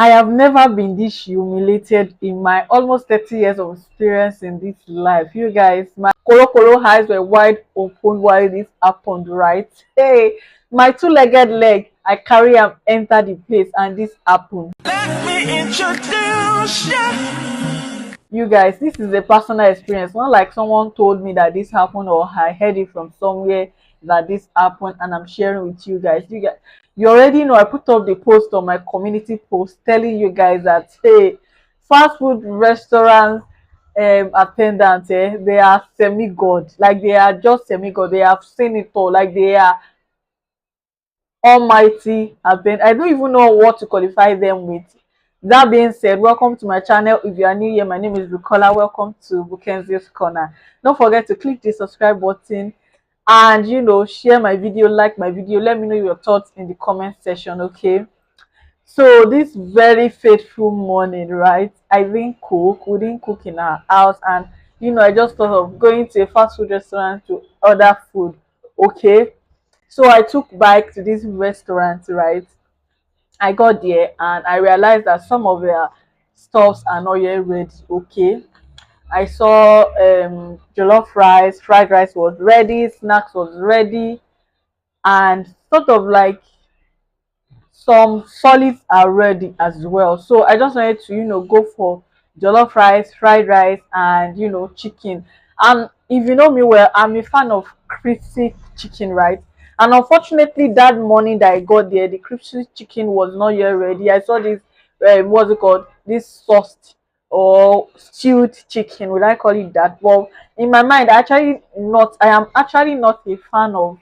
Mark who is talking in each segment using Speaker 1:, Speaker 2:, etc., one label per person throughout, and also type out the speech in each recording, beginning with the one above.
Speaker 1: I have never been this humiliated in my almost 30 years of experience in this life. You guys, my koro eyes were wide open while this happened, right? Hey, my two-legged leg, I carry am enter the place and this happened. Let me introduce you guys. This is a personal experience, not like someone told me that this happened or I heard it from somewhere that this happened and I'm sharing with you guys. You already know I put up the post on my community post telling you guys that, hey, fast food restaurants attendants, they are semi-god. Like they are just semi-god. They have seen it all. Like they are almighty attend. I don't even know what to qualify them with. That being said, welcome to my channel. If you are new here, my name is Bukola. Welcome to BukenziosCorner. Don't forget to click the subscribe button and share my video, like my video. Let me know your thoughts in the comment section. Okay, so this very fateful morning, right, I didn't cook. We didn't cook in our house, and I just thought of going to a fast food restaurant to order food. Okay, so I took bike to this restaurant, right. I got there and I realized that some of their stuffs are not yet ready. Okay, I saw jollof rice, fried rice was ready, snacks was ready, and sort of like some solids are ready as well. So I just wanted to go for jollof rice, fried rice, and chicken. And if you know me well, I'm a fan of crispy chicken, right? And unfortunately that morning that I got there, the crispy chicken was not yet ready. I saw this what's it called, this sauced or stewed chicken, would I call it that? Well, in my mind, I am actually not a fan of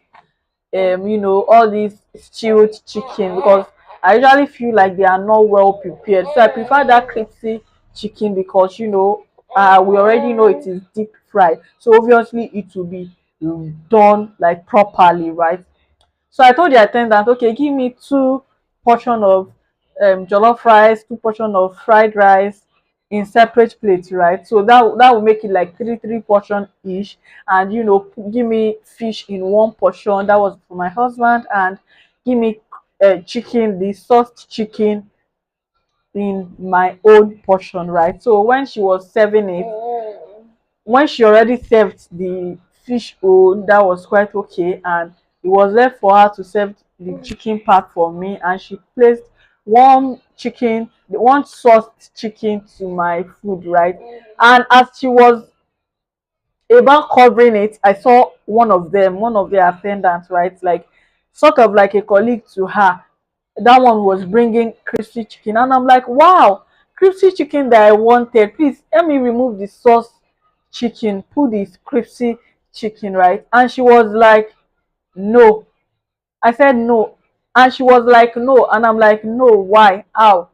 Speaker 1: all these stewed chicken, because I usually feel like they are not well prepared. So I prefer that crispy chicken because we already know it is deep fried, so obviously it will be done like properly, right? So I told the attendant, okay, give me two portion of jollof rice, two portion of fried rice in separate plates, right? So that will make it like three portion each, and give me fish in one portion. That was for my husband, and give me chicken, the sauced chicken in my own portion, right? So when she was serving it, when she already served the fish own, that was quite okay, and it was left for her to serve the chicken part for me, and she placed one sauced chicken to my food, right? And as she was about covering it, I saw one of the attendants, right, like sort of like a colleague to her, that one was bringing crispy chicken, and I'm like, wow, crispy chicken that I wanted, please help me remove the sauce chicken, put this crispy chicken, right? And she was like, no. I said no, and she was like, no, and I'm like, no, why, how?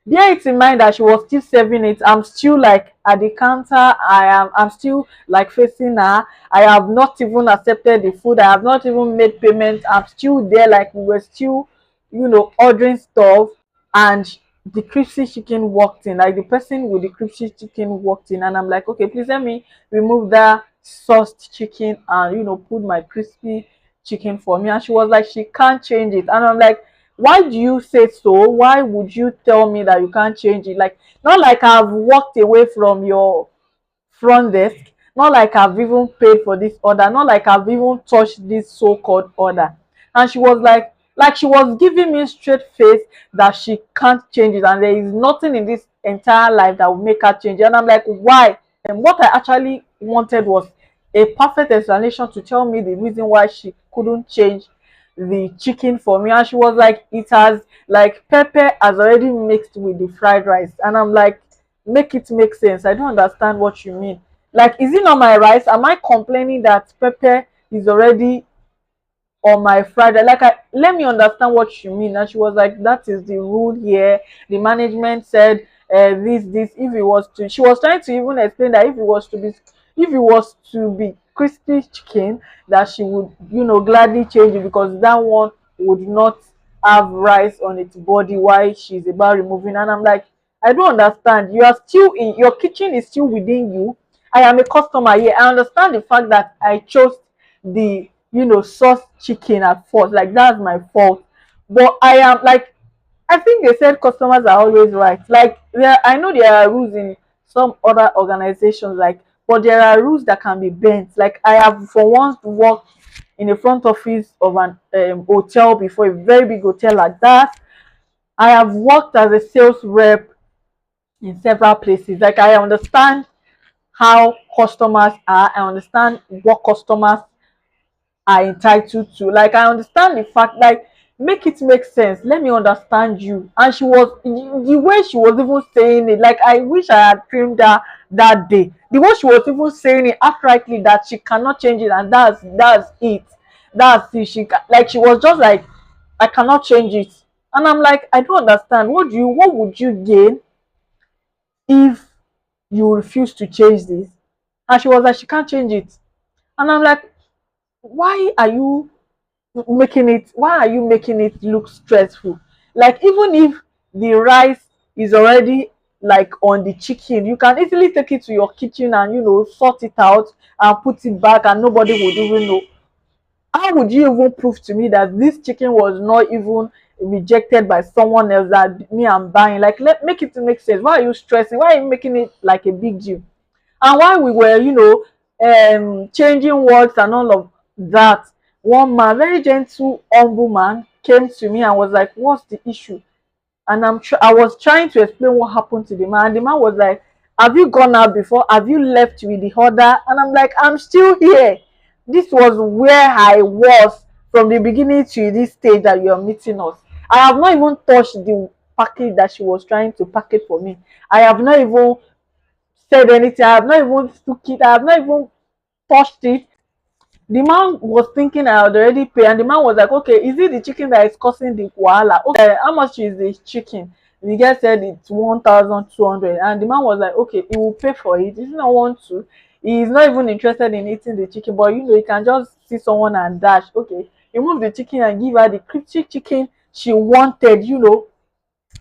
Speaker 1: Bear it in mind that she was still serving it. I'm still like at the counter. I'm still like facing her. I have not even accepted the food. I have not even made payment. I'm still there, like we were still, ordering stuff. And the crispy chicken walked in. Like the person with the crispy chicken walked in, and I'm like, okay, please let me remove that sauced chicken and put my crispy chicken for me. And she was like, she can't change it. And I'm like, why do you say so? Why would you tell me that you can't change it? Like, not like I've walked away from your front desk, not like I've even paid for this order, not like I've even touched this so-called order. And she was like she was giving me straight face that she can't change it, and there is nothing in this entire life that will make her change it. And I'm like, why? And what I actually wanted was a perfect explanation to tell me the reason why she couldn't change the chicken for me. And she was like, it has, like, pepper has already mixed with the fried rice. And I'm like, make it make sense. I don't understand what you mean. Like, is it not my rice? Am I complaining that pepper is already on my fried rice? Like, let me understand what you mean. And she was like, that is the rule here. The management said this if it was to, she was trying to even explain that if it was to be crispy chicken, that she would gladly change it, because that one would not have rice on its body while she's about removing. And I'm like, I don't understand. You are still in your kitchen, is still within you. I am a customer here. I understand the fact that I chose the sauce chicken at first, like that's my fault. But I am like, I think they said customers are always right. Like there, I know there are rules in some other organizations, like, but there are rules that can be bent. Like I have for once worked in the front office of an hotel before, a very big hotel like that. I have worked as a sales rep in several places. Like I understand how customers are. I understand what customers are entitled to. Like I understand the fact, like make it make sense. Let me understand you. And she was the way she was even saying it. Like I wish I had filmed her that day. The way she was even saying it outrightly that she cannot change it, and that's it. That's it. Like she was just like, I cannot change it. And I'm like, I don't understand. What would you gain if you refuse to change this? And she was like, she can't change it. And I'm like, why are you making it look stressful? Like even if the rice is already like on the chicken, you can easily take it to your kitchen and sort it out and put it back and nobody would even know. How would you even prove to me that this chicken was not even rejected by someone else that me I'm buying? Like, make it make sense. Why are you stressing? Why are you making it like a big deal? And while we were changing words and all of that, one man, very gentle, humble man, came to me and was like, what's the issue? And I was trying to explain what happened to the man, and the man was like, have you gone out before? Have you left with the order? And I'm like, I'm still here. This was where I was from the beginning to this stage that you're meeting us. I have not even touched the package that she was trying to package for me. I have not even said anything. I have not even took it. I have not even touched it. The man was thinking I had already paid, and the man was like, okay, is it the chicken that is causing the wahala? Okay, how much is the chicken? The guy said it's 1,200, and the man was like, okay, he will pay for it. He does not want to. He is not even interested in eating the chicken, but he can just see someone and dash. Okay, remove the chicken and give her the crispy chicken she wanted,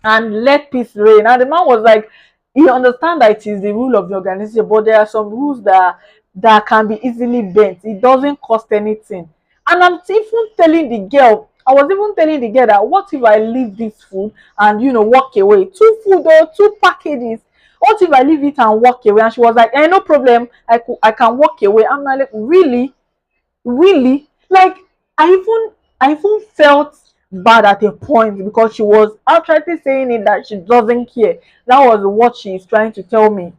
Speaker 1: and let peace reign. And the man was like, he understand that it is the rule of the organization, but there are some rules that can be easily bent. It doesn't cost anything. And I was even telling the girl that what if I leave this food and walk away? Two food or two packages. What if I leave it and walk away? And she was like, no problem. I can walk away. I'm like, really? Really? Like I even felt bad at a point because she was outrightly saying it that she doesn't care. That was what she is trying to tell me.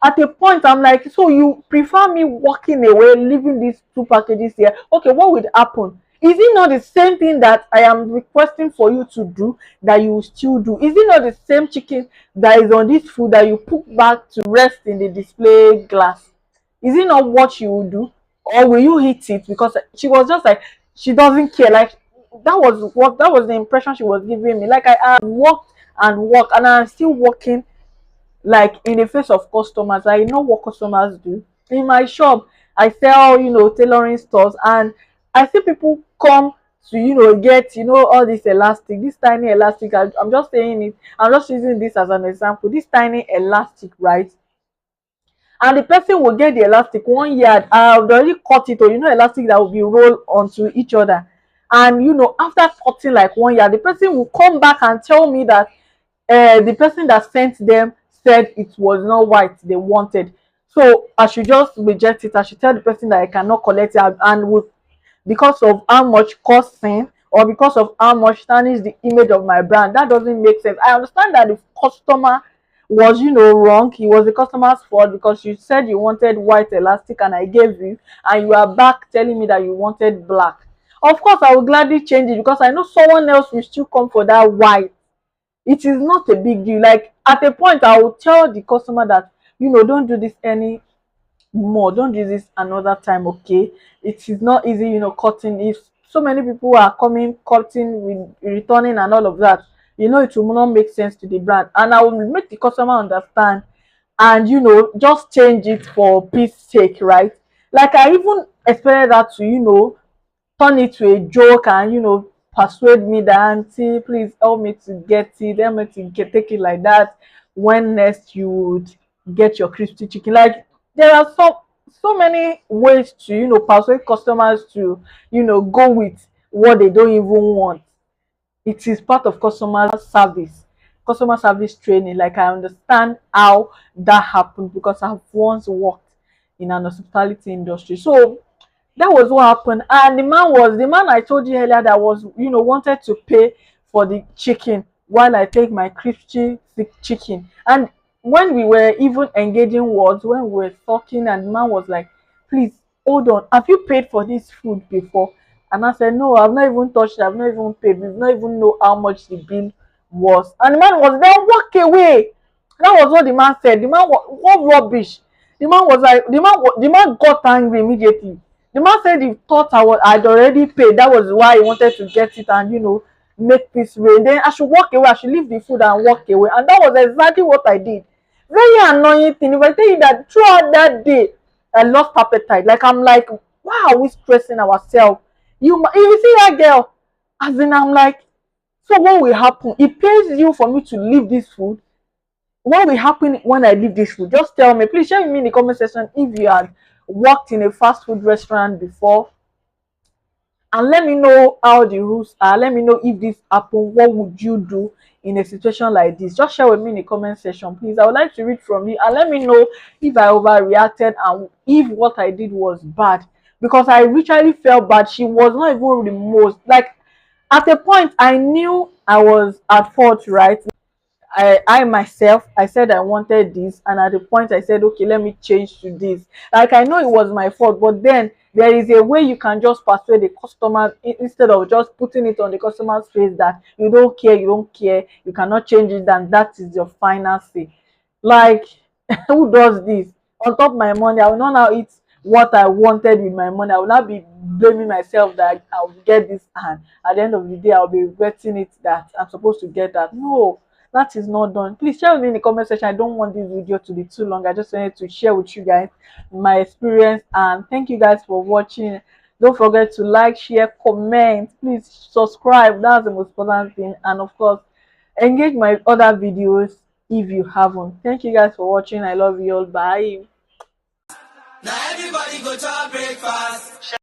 Speaker 1: At a point I'm like, so you prefer me walking away, leaving these two packages here? Okay, what would happen? Is it not the same thing that I am requesting for you to do that you will still do? Is it not the same chicken that is on this food that you put back to rest in the display glass? Is it not what you will do? Or will you hit it? Because she was just like, she doesn't care. Like that was the impression she was giving me. Like I walked and walked and I'm still walking, like in the face of customers. I know what customers do. In my shop, I sell, tailoring stores, and I see people come to, get, all this elastic, this tiny elastic. I'm just saying it, I'm just using this as an example. This tiny elastic, right? And the person will get the elastic 1 yard. I've already cut it, or elastic that will be rolled onto each other. And after cutting like 1 yard, the person will come back and tell me that the person that sent them said it was not white they wanted. So I should just reject it. I should tell the person that I cannot collect it, and with because of how much costing or because of how much tarnish the image of my brand. That doesn't make sense. I understand that the customer was wrong. It was the customer's fault because you said you wanted white elastic and I gave you, and you are back telling me that you wanted black. Of course I will gladly change it because I know someone else will still come for that white. It is not a big deal. Like at a point I will tell the customer that don't do this any more, don't do this another time. Okay, it is not easy, cutting. If so many people are coming, cutting, returning and all of that, it will not make sense to the brand. And I will make the customer understand, and just change it for peace sake, right? Like I even expected that to turn it to a joke and persuade me that, auntie, please help me to get it, help me to take it like that when next you would get your crispy chicken. Like there are so many ways to persuade customers to go with what they don't even want. it is part of customer service training. Like, I understand how that happened because I've once worked in an hospitality industry. So that was what happened. And the man I told you earlier that was, wanted to pay for the chicken while I take my crispy chicken. And when we were even engaging words, when we were talking, and the man was like, please hold on, have you paid for this food before? And I said, no, I've not even touched it, I've not even paid, we've not even know how much the bill was. And the man was then walk away. That was what the man said. The man was, what rubbish. The man was like, the man got angry immediately. The man said he thought I'd already paid. That was why he wanted to get it and, make peace reign. Then I should walk away. I should leave the food and walk away. And that was exactly what I did. Very annoying thing. If I tell you that throughout that day, I lost appetite. Like, I'm like, why are we stressing ourselves? You see that girl? As in, I'm like, so what will happen? It pays you for me to leave this food. What will happen when I leave this food? Just tell me. Please share with me in the comment section if you had worked in a fast food restaurant before, and let me know how the rules are. Let me know if this happened. What would you do in a situation like this? Just share with me in the comment section, please. I would like to read from you, and let me know if I overreacted and if what I did was bad, because I literally felt bad. She was not even remorse. Like, at a point, I knew I was at fault, right? I myself, I said I wanted this, and at the point I said, okay, let me change to this. Like, I know it was my fault, but then there is a way you can just persuade the customer instead of just putting it on the customer's face that you don't care, you cannot change it, and that is your final say. Like, who does this? On top of my money, I will not now eat what I wanted with my money. I will not be blaming myself that I will get this, and at the end of the day I'll be regretting it that I'm supposed to get that. No, that is not done. Please share with me in the comment section. I don't want this video to be too long. I just wanted to share with you guys my experience, and thank you guys for watching. Don't forget to like, share, comment. Please subscribe. That's the most important thing. And of course, engage my other videos if you haven't. Thank you guys for watching. I love you all. Bye.
Speaker 2: Now everybody go to breakfast.